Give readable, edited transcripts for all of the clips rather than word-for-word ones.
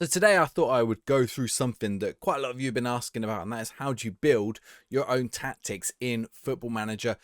So today I thought I would go through something that quite a lot of you have been asking about, and that is how do you build your own tactics in Football Manager.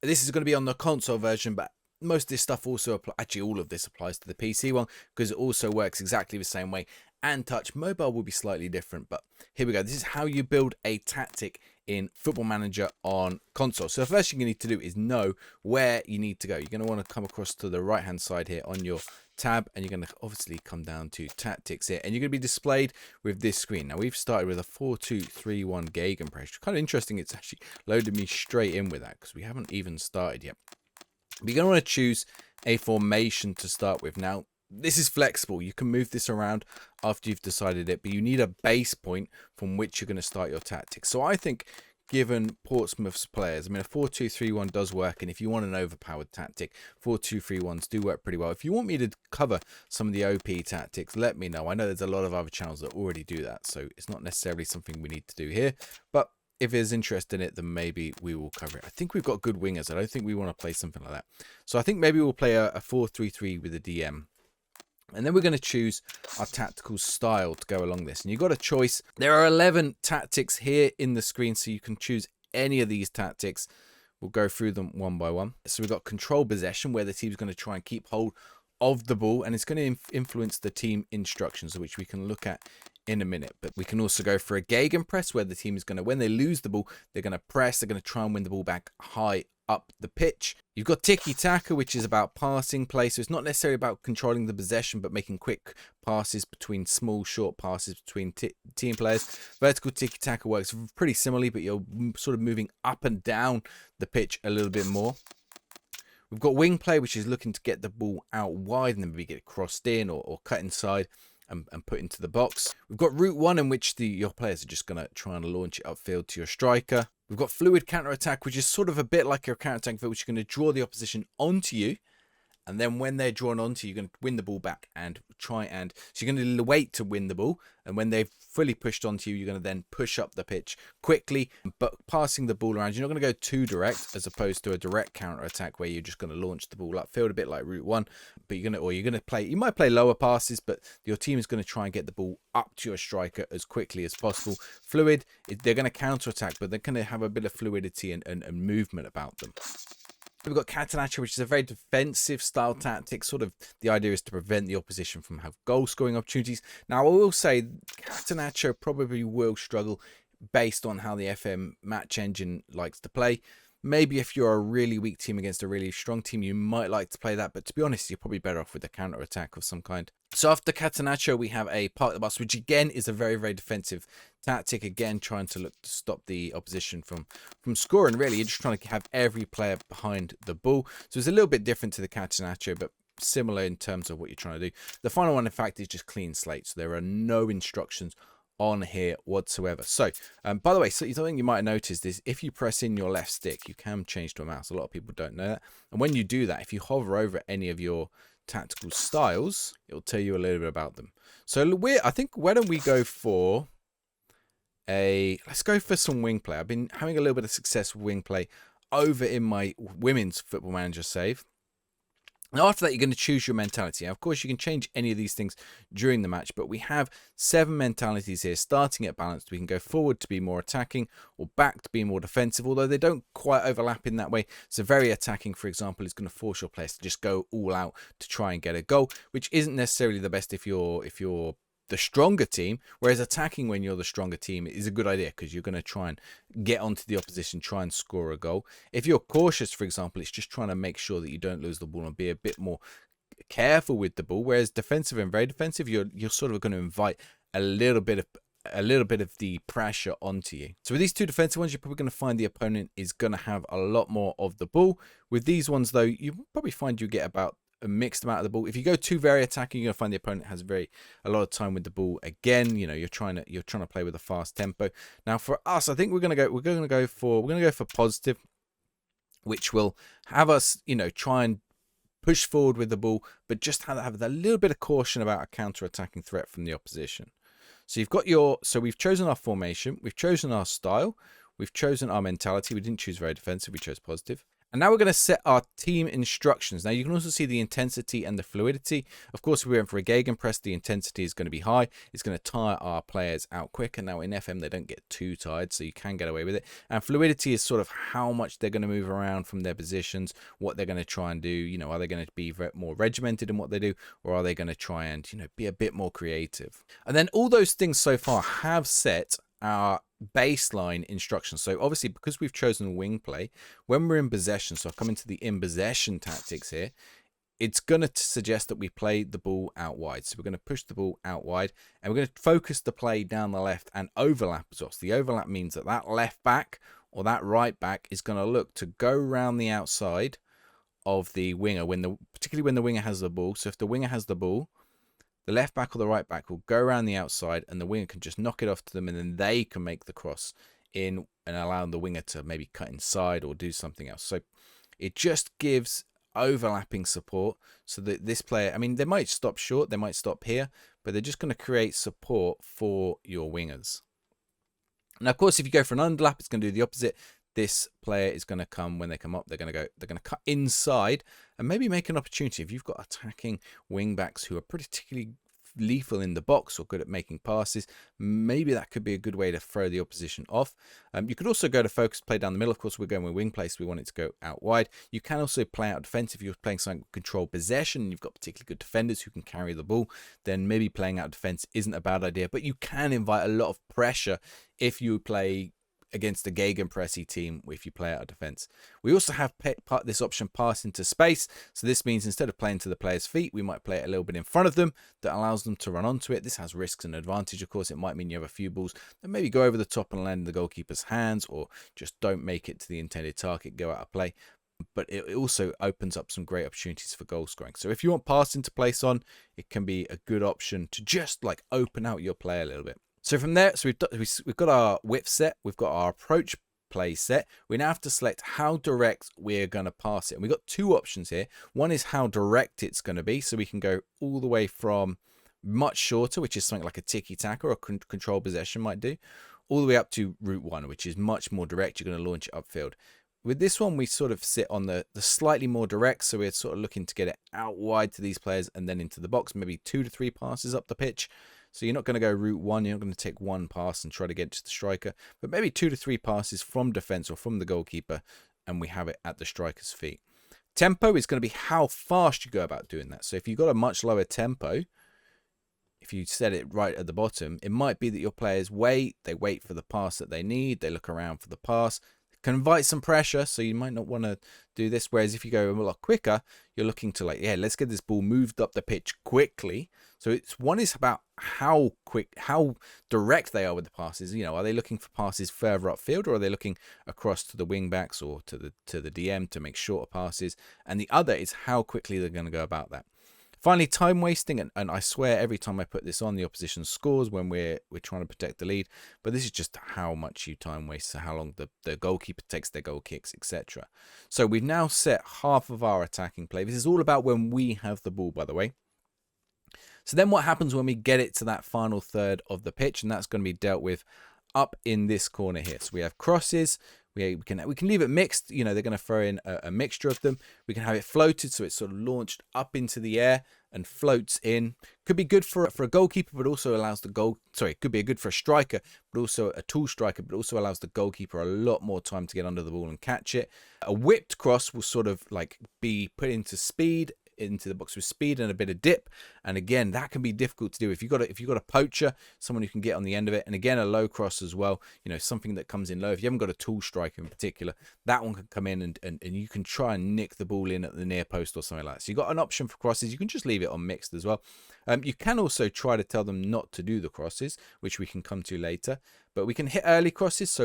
This is going to be on the console version, but most of this stuff also actually all of this applies to the PC one because it also works exactly the same way. And touch mobile will be slightly different, but here we go. This is how you build a tactic in Football Manager on console. So the first thing you need to do is know where you need to go. You're going to want to come across to the right hand side here on your tab, and you're going to obviously come down to tactics here, and you're going to be displayed with this screen. Now we've started with a 4-2-3-1 Gegenpress. Kind of interesting, it's actually loaded me straight in with that because we haven't even started yet. But you're going to want to choose a formation to start with. Now this is flexible, you can move this around after you've decided it, but you need a base point from which you're going to start your tactics. So I think, given Portsmouth's players, I mean, a 4-2-3-1 does work, and if you want an overpowered tactic, 4-2-3-1s do work pretty well. If you want me to cover some of the OP tactics, let me know. I know there's a lot of other channels that already do that, so it's not necessarily something we need to do here, but if there's interest in it, then maybe we will cover it. I think we've got good wingers. I don't think we want to play something like that. So I think maybe we'll play a 4-3-3 with a DM. And then we're going to choose our tactical style to go along this. And you've got a choice. There are 11 tactics here in the screen, so you can choose any of these tactics. We'll go through them one by one. So we've got control possession, where the team's going to try and keep hold of the ball, and it's going to influence the team instructions, which we can look at in a minute. But we can also go for a Gegenpress, where the team is going to, when they lose the ball, they're going to press, they're going to try and win the ball back high up the pitch. You've got tiki-taka, which is about passing play, so it's not necessarily about controlling the possession, but making quick passes between small, short passes between team players. Vertical tiki-taka works pretty similarly, but you're sort of moving up and down the pitch a little bit more. We've got wing play, which is looking to get the ball out wide and then maybe get it crossed in or cut inside and put into the box. We've got route one, in which your players are just going to try and launch it upfield to your striker. We've got fluid counter-attack, which is sort of a bit like your counter-attack, which you're going to draw the opposition onto you. And then when they're drawn onto you, you're going to win the ball back and try and... So you're going to wait to win the ball. And when they've fully pushed onto you, you're going to then push up the pitch quickly, but passing the ball around. You're not going to go too direct, as opposed to a direct counter-attack where you're just going to launch the ball upfield, a bit like Route 1. But you're going to play... You might play lower passes, but your team is going to try and get the ball up to your striker as quickly as possible. Fluid, they're going to counter-attack, but they're going to have a bit of fluidity and movement about them. We've got Catenaccio, which is a very defensive style tactic. Sort of the idea is to prevent the opposition from have goal scoring opportunities. Now, I will say Catenaccio probably will struggle based on how the FM match engine likes to play. Maybe if you're a really weak team against a really strong team, you might like to play that. But to be honest, you're probably better off with a counter-attack of some kind. So after Catenaccio, we have a park the bus, which again is a very, very defensive tactic. Again, trying to look to stop the opposition from scoring. Really, you're just trying to have every player behind the ball. So it's a little bit different to the Catenaccio, but similar in terms of what you're trying to do. The final one, in fact, is just clean slate. So there are no instructions on here whatsoever. So by the way, so something you might have noticed is if you press in your left stick, you can change to a mouse. A lot of people don't know that, and when you do that, if you hover over any of your tactical styles, it'll tell you a little bit about them. So I think, why don't we go for let's go for some wing play. I've been having a little bit of success with wing play over in my women's Football Manager save. Now, after that, you're going to choose your mentality. Now, of course, you can change any of these things during the match, but we have 7 mentalities here. Starting at balanced, we can go forward to be more attacking or back to be more defensive, although they don't quite overlap in that way. So very attacking, for example, is going to force your players to just go all out to try and get a goal, which isn't necessarily the best if you're the stronger team, whereas attacking when you're the stronger team is a good idea because you're going to try and get onto the opposition, try and score a goal. If you're cautious, for example, it's just trying to make sure that you don't lose the ball and be a bit more careful with the ball, whereas defensive and very defensive, you're sort of going to invite a little bit of the pressure onto you. So with these two defensive ones, you're probably going to find the opponent is going to have a lot more of the ball. With these ones, though, you probably find you get about a mixed amount of the ball. If you go too very attacking, you're gonna find the opponent has a lot of time with the ball. Again, you know, you're trying to play with a fast tempo. Now for us, I think we're gonna go for positive, which will have us, you know, try and push forward with the ball, but just have a little bit of caution about a counter-attacking threat from the opposition. So we've chosen our formation, we've chosen our style, we've chosen our mentality. We didn't choose very defensive, we chose positive. And now we're going to set our team instructions. Now you can also see the intensity and the fluidity. Of course, if we went for a gegenpress, the intensity is going to be high. It's going to tire our players out quicker. Now in FM, they don't get too tired, so you can get away with it. And fluidity is sort of how much they're going to move around from their positions, what they're going to try and do. You know, are they going to be more regimented in what they do, or are they going to try and, you know, be a bit more creative? And then all those things so far have set our baseline instructions. So obviously, because we've chosen wing play, when we're in possession, so I've come into the in possession tactics here, it's going to suggest that we play the ball out wide. So we're going to push the ball out wide, and we're going to focus the play down the left and overlap as well. So the overlap means that that left back or that right back is going to look to go around the outside of the winger, particularly when the winger has the ball. So if the winger has the ball, the left back or the right back will go around the outside, and the winger can just knock it off to them, and then they can make the cross in and allow the winger to maybe cut inside or do something else. So it just gives overlapping support so that this player, I mean, they might stop short, they might stop here, but they're just going to create support for your wingers. Now, of course, if you go for an underlap, it's going to do the opposite. This player is going to come, when they come up, they're going to cut inside and maybe make an opportunity. If you've got attacking wing backs who are particularly lethal in the box or good at making passes, maybe that could be a good way to throw the opposition off. You could also go to focus play down the middle. Of course, we're going with wing play, so we want it to go out wide. You can also play out defense. If you're playing something with control possession and you've got particularly good defenders who can carry the ball, then maybe playing out defense isn't a bad idea. But you can invite a lot of pressure if you play against a gegenpressy team if you play out of defense. We also have this option pass into space. So this means instead of playing to the player's feet, we might play it a little bit in front of them. That allows them to run onto it. This has risks and advantage, of course. It might mean you have a few balls that maybe go over the top and land in the goalkeeper's hands, or just don't make it to the intended target, go out of play. But it also opens up some great opportunities for goal scoring. So if you want pass into place on, it can be a good option to just like open out your play a little bit. So from there, so we've got our width set, we've got our approach play set. We now have to select how direct we're going to pass it. And we've got two options here. One is how direct it's going to be. So we can go all the way from much shorter, which is something like a tiki-taka or control possession might do, all the way up to route 1, which is much more direct. You're going to launch it upfield. With this one, we sort of sit on the slightly more direct, so we're sort of looking to get it out wide to these players and then into the box, maybe 2 to 3 passes up the pitch. So you're not going to go route 1, you're not going to take one pass and try to get to the striker, but maybe 2 to 3 passes from defense or from the goalkeeper, and we have it at the striker's feet. Tempo is going to be how fast you go about doing that. So if you've got a much lower tempo, if you set it right at the bottom, it might be that your players wait for the pass that they need, they look around for the pass, can invite some pressure, so you might not want to do this. Whereas if you go a lot quicker, you're looking to let's get this ball moved up the pitch quickly. So one is about how direct they are with the passes. You know, are they looking for passes further upfield, or are they looking across to the wing backs or to the DM to make shorter passes? And the other is how quickly they're going to go about that. Finally, time wasting, and I swear every time I put this on, the opposition scores when we're trying to protect the lead. But this is just how much you time waste, so how long the goalkeeper takes their goal kicks, etc. So we've now set half of our attacking play. This is all about when we have the ball, by the way. So then what happens when we get it to that final third of the pitch, and that's going to be dealt with up in this corner here. So we have crosses. We can leave it mixed. You know, they're going to throw in a mixture of them. We can have it floated, so it's sort of launched up into the air and floats in. Could be good for a goalkeeper, but also allows the goal. Sorry, it could be good for a striker, but also a tall striker, but also allows the goalkeeper a lot more time to get under the ball and catch it. A whipped cross will sort of like be put into speed, into the box with speed and a bit of dip, and again that can be difficult to do if you've got a poacher, someone who can get on the end of it. And again, a low cross as well, you know, something that comes in low. If you haven't got a tall striker in particular, that one can come in and you can try and nick the ball in at the near post or something like that. So you've got an option for crosses. You can just leave it on mixed as well. You can also try to tell them not to do the crosses, which we can come to later. But we can hit early crosses,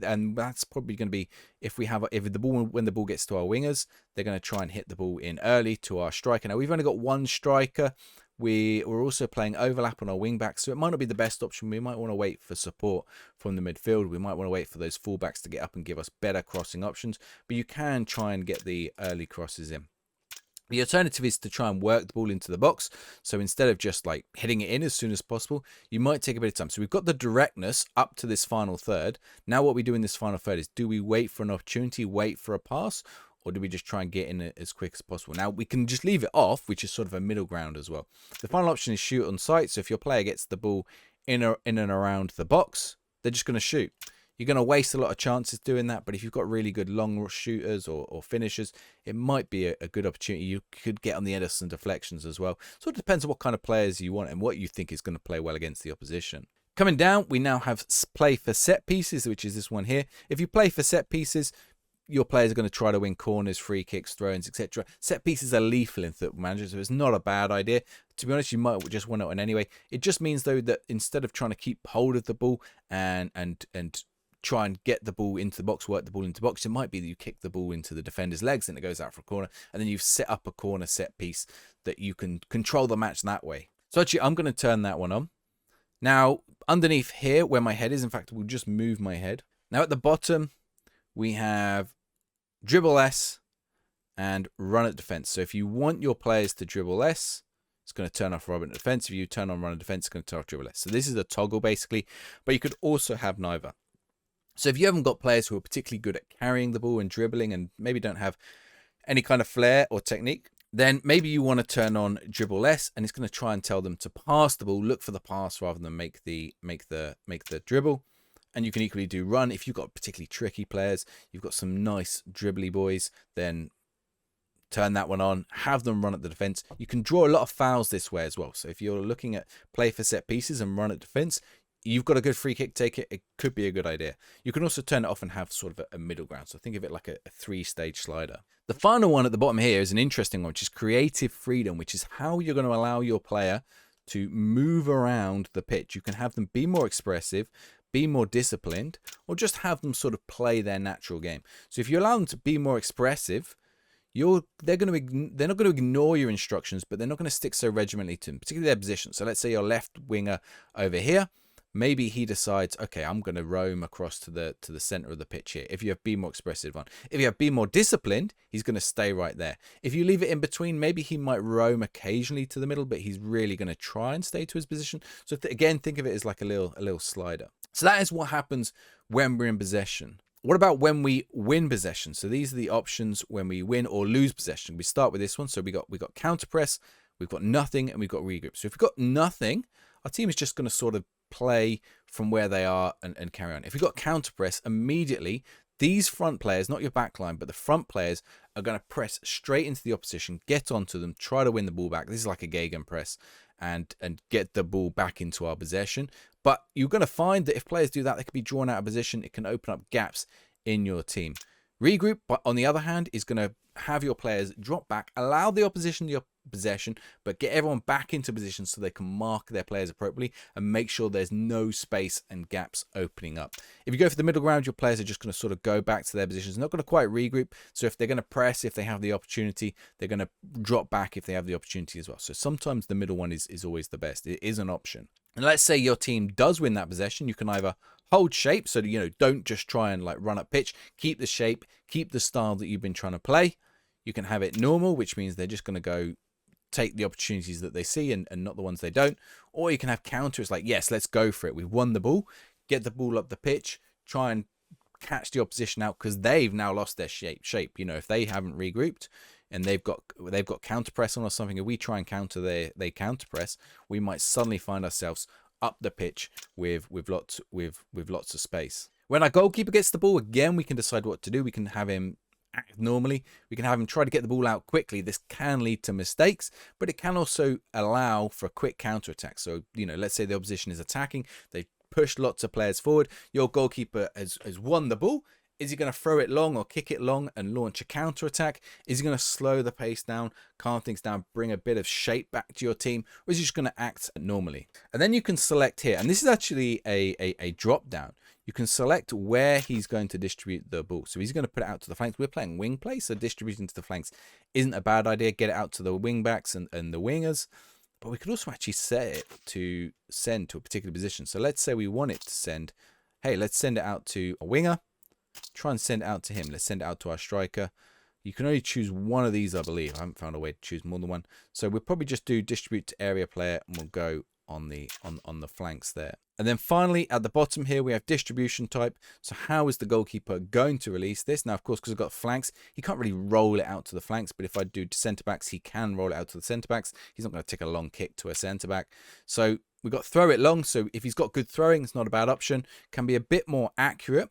and that's probably going to be when the ball gets to our wingers, they're going to try and hit the ball in early to our striker. Now we've only got one striker. We're also playing overlap on our wing backs, so it might not be the best option. We might want to wait for support from the midfield. We might want to wait for those fullbacks to get up and give us better crossing options. But you can try and get the early crosses in. The alternative is to try and work the ball into the box. So instead of just like hitting it in as soon as possible, you might take a bit of time. So we've got the directness up to this final third. Now what we do in this final third is, do we wait for an opportunity, wait for a pass, or do we just try and get in as quick as possible? Now, we can just leave it off, which is sort of a middle ground as well. The final option is shoot on sight. So if your player gets the ball in and around the box, they're just going to shoot. You're going to waste a lot of chances doing that, but if you've got really good long shooters or finishers, it might be a good opportunity. You could get on the end of some deflections as well. So it depends on what kind of players you want and what you think is going to play well against the opposition. Coming down, we now have play for set pieces, which is this one here. If you play for set pieces, your players are going to try to win corners, free kicks, throw-ins, etc. Set pieces are lethal in Football Manager, so it's not a bad idea. To be honest, you might just want it on anyway. It just means, though, that instead of trying to keep hold of the ball and try and get the ball into the box, work the ball into the box, it might be that you kick the ball into the defender's legs and it goes out for a corner, and then you've set up a corner set piece that you can control the match that way. So actually, I'm going to turn that one on. Now, underneath here, where my head is, in fact, we'll just move my head. Now, at the bottom, we have dribble S and run at defense. So if you want your players to dribble S, it's going to turn off run at defense. If you turn on run at defense, it's going to turn off dribble S. So this is a toggle, basically, but you could also have neither. So if you haven't got players who are particularly good at carrying the ball and dribbling and maybe don't have any kind of flair or technique, then maybe you want to turn on dribble S, and it's going to try and tell them to pass the ball, look for the pass rather than make the dribble. And you can equally do run. If you've got particularly tricky players, you've got some nice dribbly boys, then turn that one on, have them run at the defense. You can draw a lot of fouls this way as well. So if you're looking at play for set pieces and run at defense, you've got a good free kick, take it. It could be a good idea. You can also turn it off and have sort of a middle ground. So think of it like a 3-stage slider. The final one at the bottom here is an interesting one, which is creative freedom, which is how you're going to allow your player to move around the pitch. You can have them be more expressive, be more disciplined, or just have them sort of play their natural game. So if you allow them to be more expressive, they're not going to ignore your instructions, but they're not going to stick so regimentally to them, particularly their position. So let's say your left winger over here, maybe he decides, okay, I'm going to roam across to the center of the pitch here. If you have be more expressive one, if you have be more disciplined, he's going to stay right there. If you leave it in between, maybe he might roam occasionally to the middle, but he's really going to try and stay to his position. So again, think of it as like a little slider. So that is what happens when we're in possession. What about when we win possession? So these are the options when we win or lose possession. We start with this one. So we got counter press, we've got nothing, and we've got regroup. So if we've got nothing, our team is just going to sort of play from where they are and carry on. If we've got counter press, immediately these front players, not your back line, but the front players are going to press straight into the opposition, get onto them, try to win the ball back. This is like a gegenpress and get the ball back into our possession. But you're going to find that if players do that, they can be drawn out of position. It can open up gaps in your team. Regroup, but on the other hand, is going to have your players drop back, allow the opposition your possession, but get everyone back into position so they can mark their players appropriately and make sure there's no space and gaps opening up. If you go for the middle ground, your players are just going to sort of go back to their positions, not going to quite regroup. So if they're going to press, if they have the opportunity, they're going to drop back if they have the opportunity as well. So sometimes the middle one is always the best. It is an option. And let's say your team does win that possession, you can either hold shape, so don't just try and like run up pitch, keep the shape, keep the style that you've been trying to play. You can have it normal, which means they're just going to go take the opportunities that they see and not the ones they don't. Or you can have counter. It's like, yes, let's go for it. We've won the ball, get the ball up the pitch, try and catch the opposition out because they've now lost their shape. If they haven't regrouped and they've got counter press on or something, if we try and counter they counter press, we might suddenly find ourselves up the pitch with lots of space. When our goalkeeper gets the ball, again, we can decide what to do. We can have him act normally. We can have him try to get the ball out quickly. This can lead to mistakes, but it can also allow for a quick counter attack. So, let's say the opposition is attacking. They push lots of players forward. Your goalkeeper has won the ball. Is he going to throw it long or kick it long and launch a counter attack? Is he going to slow the pace down, calm things down, bring a bit of shape back to your team? Or is he just going to act normally? And then you can select here, and this is actually a drop down. You can select where he's going to distribute the ball. So he's going to put it out to the flanks. We're playing wing play, so distributing to the flanks isn't a bad idea. Get it out to the wing backs and the wingers. But we could also actually set it to send to a particular position. So let's say we want it to send, hey, let's send it out to a winger. Try and send it out to him. Let's send it out to our striker. You can only choose one of these, I believe. I haven't found a way to choose more than one. So we'll probably just do distribute to area player and we'll go on the flanks there. And then finally, at the bottom here, we have distribution type. So how is the goalkeeper going to release this? Now, of course, because I've got flanks, he can't really roll it out to the flanks. But if I do to centre-backs, he can roll it out to the centre-backs. He's not going to take a long kick to a centre-back. So we've got throw it long. So if he's got good throwing, it's not a bad option. Can be a bit more accurate.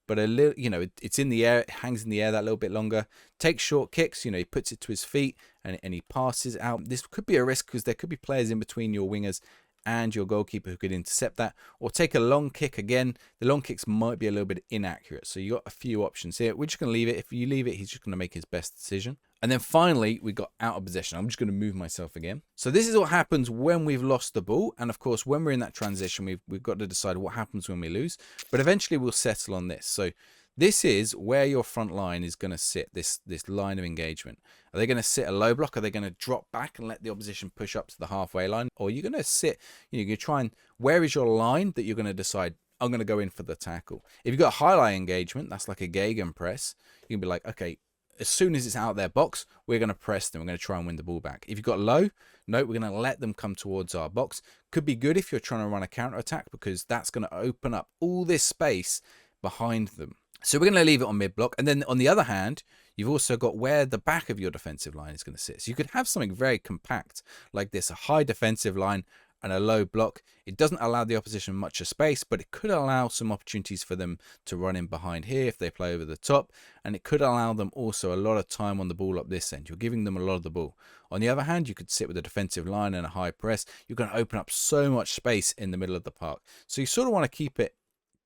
But a little, you know, it's in the air, it hangs in the air that little bit longer. Takes short kicks, you know, he puts it to his feet and he passes out. This could be a risk because there could be players in between your wingers and your goalkeeper who could intercept that. Or take a long kick again. The long kicks might be a little bit inaccurate. So you got a few options here. We're just going to leave it. If you leave it, he's just going to make his best decision. And then finally, we got out of possession. I'm just going to move myself again. So this is what happens when we've lost the ball. And of course, when we're in that transition, we've got to decide what happens when we lose. But eventually, we'll settle on this. So this is where your front line is going to sit, this line of engagement. Are they going to sit a low block? Are they going to drop back and let the opposition push up to the halfway line? Or are you going to sit, you know, you try and, where is your line that you're going to decide, I'm going to go in for the tackle. If you've got a high line engagement, that's like a gegenpress, you can be like, okay, as soon as it's out of their box, we're going to press them. We're going to try and win the ball back. If you've got low, no, we're going to let them come towards our box. Could be good if you're trying to run a counter attack because that's going to open up all this space behind them. So we're going to leave it on mid block. And then on the other hand, you've also got where the back of your defensive line is going to sit. So you could have something very compact like this, a high defensive line and a low block. It doesn't allow the opposition much of space, but it could allow some opportunities for them to run in behind here if they play over the top. And it could allow them also a lot of time on the ball up this end. You're giving them a lot of the ball. On the other hand, you could sit with a defensive line and a high press. You're going to open up so much space in the middle of the park. So you sort of want to keep it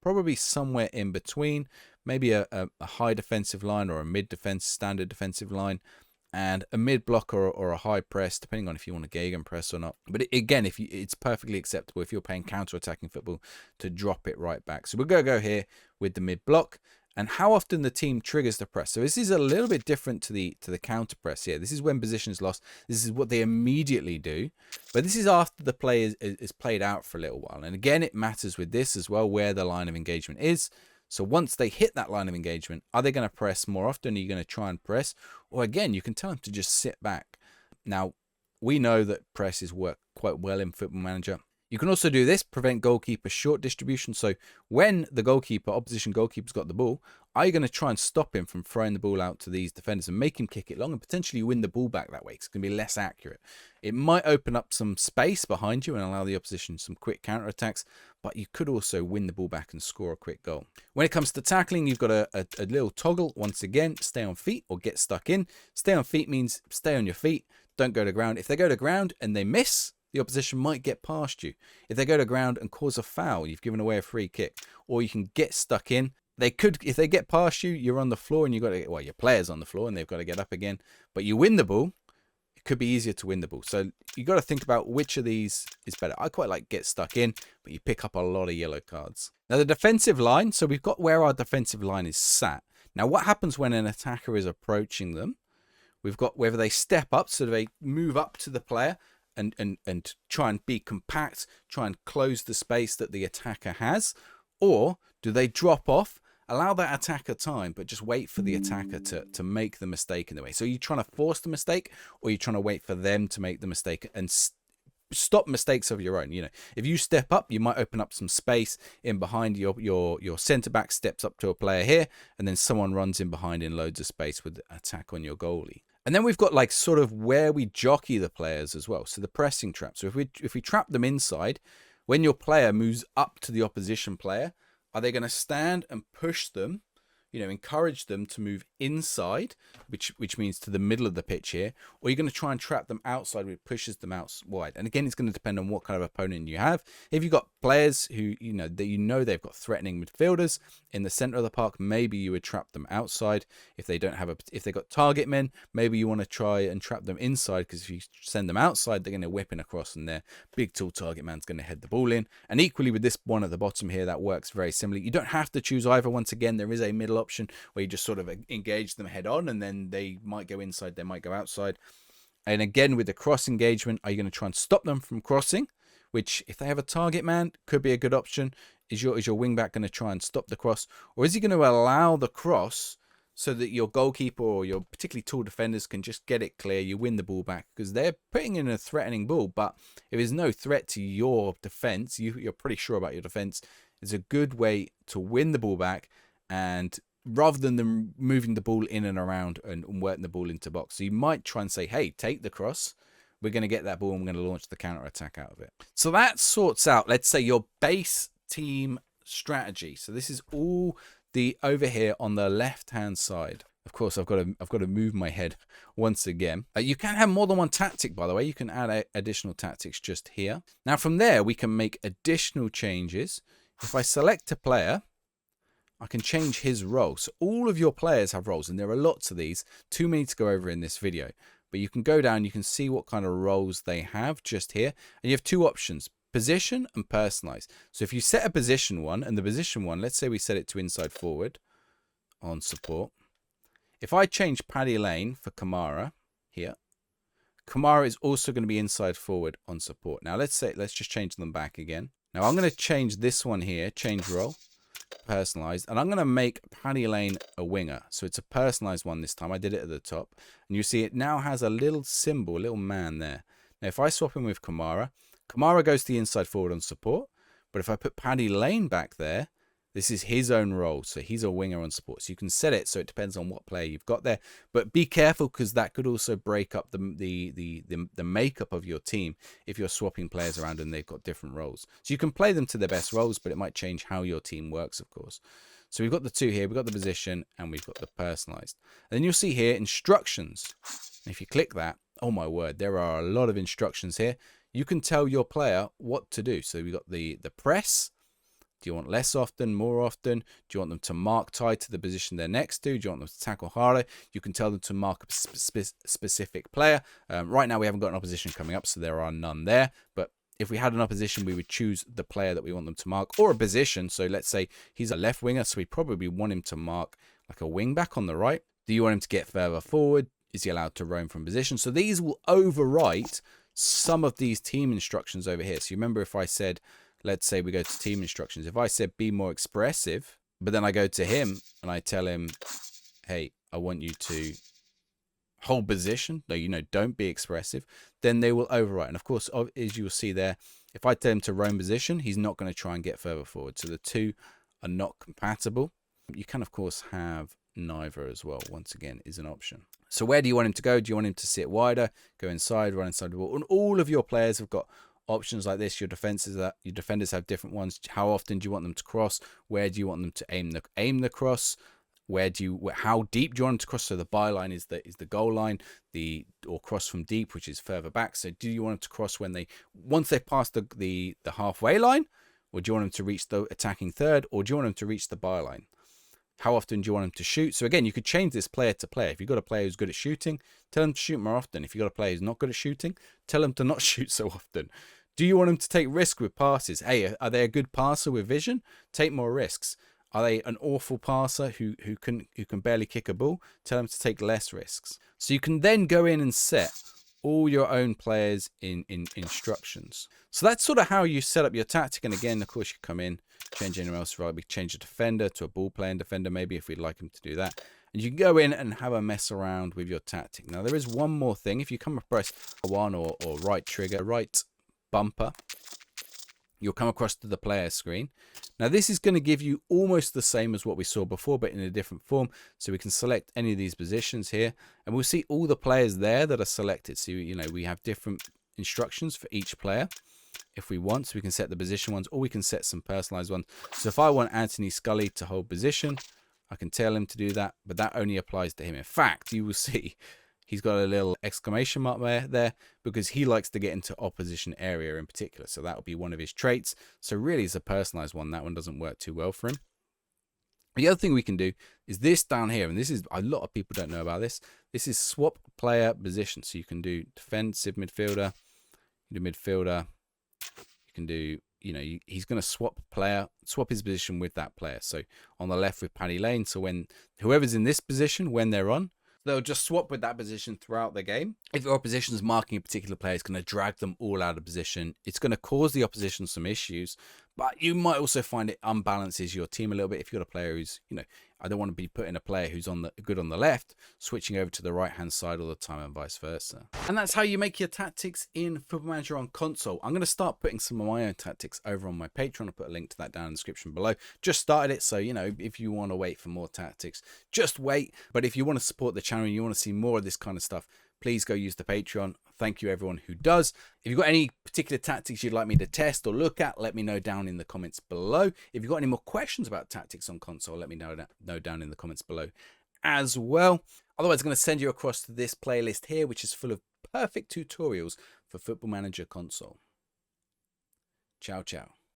probably somewhere in between, maybe a high defensive line or a mid defense, standard defensive line, and a mid block or a high press, depending on if you want a gegenpress or not. But again, it's perfectly acceptable if you're playing counter-attacking football to drop it right back. So we're going to go here with the mid block. And how often the team triggers the press. So this is a little bit different to the counter press here. This is when position is lost. This is what they immediately do. But this is after the play is played out for a little while. And again, it matters with this as well where the line of engagement is. So once they hit that line of engagement, are they going to press more often? Are you going to try and press? Or again, you can tell them to just sit back. Now, we know that presses work quite well in Football Manager. You can also do this, prevent goalkeeper short distribution. So when the opposition goalkeeper's got the ball, are you going to try and stop him from throwing the ball out to these defenders and make him kick it long and potentially win the ball back that way? It's going to be less accurate. It might open up some space behind you and allow the opposition some quick counterattacks, but you could also win the ball back and score a quick goal. When it comes to tackling, you've got a little toggle. Once again, stay on feet or get stuck in. Stay on feet means stay on your feet. Don't go to ground. If they go to ground and they miss, the opposition might get past you. If they go to ground and cause a foul, you've given away a free kick. Or you can get stuck in. They could, if they get past you, you're on the floor and you've got to, well, your player's on the floor and they've got to get up again. But you win the ball, it could be easier to win the ball. So you've got to think about which of these is better. I quite like get stuck in, but you pick up a lot of yellow cards. Now the defensive line, so we've got where our defensive line is sat. Now what happens when an attacker is approaching them? We've got whether they step up, so they move up to the player, and try and be compact, try and close the space that the attacker has, or do they drop off, allow that attacker time, but just wait for the attacker to make the mistake in the way? So you're trying to force the mistake, or you're trying to wait for them to make the mistake and stop mistakes of your own. You know, if you step up, you might open up some space in behind your centre back steps up to a player here, and then someone runs in behind in loads of space with attack on your goalie. And then we've got like sort of where we jockey the players as well. So the pressing trap. So if we trap them inside, when your player moves up to the opposition player, are they going to stand and push them, you know, encourage them to move inside, which means to the middle of the pitch here, or are you going to try and trap them outside, which pushes them out wide? And again, it's going to depend on what kind of opponent you have. If you've got players who, they've got threatening midfielders in the center of the park, maybe you would trap them outside. If they've got target men, maybe you want to try and trap them inside, because if you send them outside, they're going to whip in across and their big tall target man's going to head the ball in. And equally with this one at the bottom here, that works very similarly. You don't have to choose either. Once again, there is a middle option where you just sort of engage them head on, and then they might go inside, they might go outside. And again, with the cross engagement, are you going to try and stop them from crossing? Which, if they have a target man, could be a good option. Is your wing back going to try and stop the cross, or is he going to allow the cross so that your goalkeeper or your particularly tall defenders can just get it clear. You win the ball back because they're putting in a threatening ball. But if there's no threat to your defense, you're pretty sure about your defense. It's a good way to win the ball back, and rather than them moving the ball in and around and working the ball into box. So you might try and say, hey, take the cross. We're going to get that ball and we're going to launch the counter attack out of it. So that sorts out, let's say, your base team strategy. So this is all the over here on the left hand side. Of course, I've got to move my head once again. You can have more than one tactic, by the way. You can add additional tactics just here. Now from there, we can make additional changes. If I select a player, I can change his role. So all of your players have roles, and there are lots of these. Too many to go over in this video. But you can go down, you can see what kind of roles they have just here. And you have two options, position and personalize. So if you set a position one, and the position one, let's say we set it to inside forward on support. If I change Paddy Lane for Kamara here, Kamara is also going to be inside forward on support. Now let's just change them back again. Now I'm going to change this one here, change role. Personalized, and I'm going to make Paddy Lane a winger, so it's a personalized one this time. I did it at the top, and you see it now has a little symbol, a little man there. Now if I swap him with Kamara goes to the inside forward on support, but if I put Paddy Lane back there, this is his own role, so he's a winger on support. So you can set it so it depends on what player you've got there, but be careful because that could also break up the makeup of your team if you're swapping players around and they've got different roles. So you can play them to their best roles, but it might change how your team works, of course. So we've got the two here, we've got the position, and we've got the personalized. And then you'll see here instructions. And if you click that, oh my word, there are a lot of instructions here. You can tell your player what to do. So we've got the press. Do you want less often, more often? Do you want them to mark tied to the position they're next to? Do you want them to tackle harder? You can tell them to mark a specific player. Right now we haven't got an opposition coming up, so there are none there. But if we had an opposition, we would choose the player that we want them to mark, or a position. So let's say he's a left winger, so we probably want him to mark like a wing back on the right. Do you want him to get further forward? Is he allowed to roam from position? So these will overwrite some of these team instructions over here. So you remember if I said, let's say we go to team instructions. If I said be more expressive, but then I go to him and I tell him, hey, I want you to hold position. No, don't be expressive. Then they will overwrite. And of course, as you will see there, if I tell him to roam position, he's not going to try and get further forward. So the two are not compatible. You can, of course, have neither as well. Once again, is an option. So where do you want him to go? Do you want him to sit wider, go inside, run inside the ball? And all of your players have got options like this. Your defenders have different ones. How often do you want them to cross? Where do you want them to aim the cross? How deep do you want them to cross? So the byline is the goal line, or cross from deep, which is further back. So do you want them to cross once they've passed the halfway line, or do you want them to reach the attacking third, or do you want them to reach the byline? How often do you want them to shoot? So again, you could change this player to player. If you've got a player who's good at shooting, tell them to shoot more often. If you've got a player who's not good at shooting, tell them to not shoot so often. Do you want them to take risk with passes? Hey, are they a good passer with vision? Take more risks. Are they an awful passer who can barely kick a ball? Tell them to take less risks. So you can then go in and set all your own players in instructions. So that's sort of how you set up your tactic. And again, of course, you come in, change anyone else, right? We change a defender to a ball playing defender, maybe, if we'd like him to do that. And you can go in and have a mess around with your tactic. Now, there is one more thing. If you come press one or right trigger, right bumper, you'll come across to the player screen. Now this is going to give you almost the same as what we saw before, but in a different form. So we can select any of these positions here, and we'll see all the players there that are selected. So we have different instructions for each player if we want. So we can set the position ones, or we can set some personalized ones. So if I want Anthony Scully to hold position, I can tell him to do that, but that only applies to him. In fact, you will see he's got a little exclamation mark there because he likes to get into opposition area in particular. So that will be one of his traits. So really it's a personalized one. That one doesn't work too well for him. The other thing we can do is this down here. And this is, a lot of people don't know about this. This is swap player position. So you can do defensive midfielder, you do midfielder, you can do, he's going to swap his position with that player. So on the left with Paddy Lane. So when whoever's in this position, when they're on, they'll just swap with that position throughout the game. If your opposition's marking a particular player, it's going to drag them all out of position. It's going to cause the opposition some issues, But you might also find it unbalances your team a little bit if you've got a player who's, I don't want to be putting a player who's good on the left, switching over to the right-hand side all the time and vice versa. And that's how you make your tactics in Football Manager on console. I'm going to start putting some of my own tactics over on my Patreon. I'll put a link to that down in the description below. Just started it, so, if you want to wait for more tactics, just wait. But if you want to support the channel and you want to see more of this kind of stuff, please go use the Patreon. Thank you everyone who does. If you've got any particular tactics you'd like me to test or look at, let me know down in the comments below. If you've got any more questions about tactics on console, let me know down in the comments below as well. Otherwise, I'm going to send you across to this playlist here, which is full of perfect tutorials for Football Manager console. Ciao, ciao.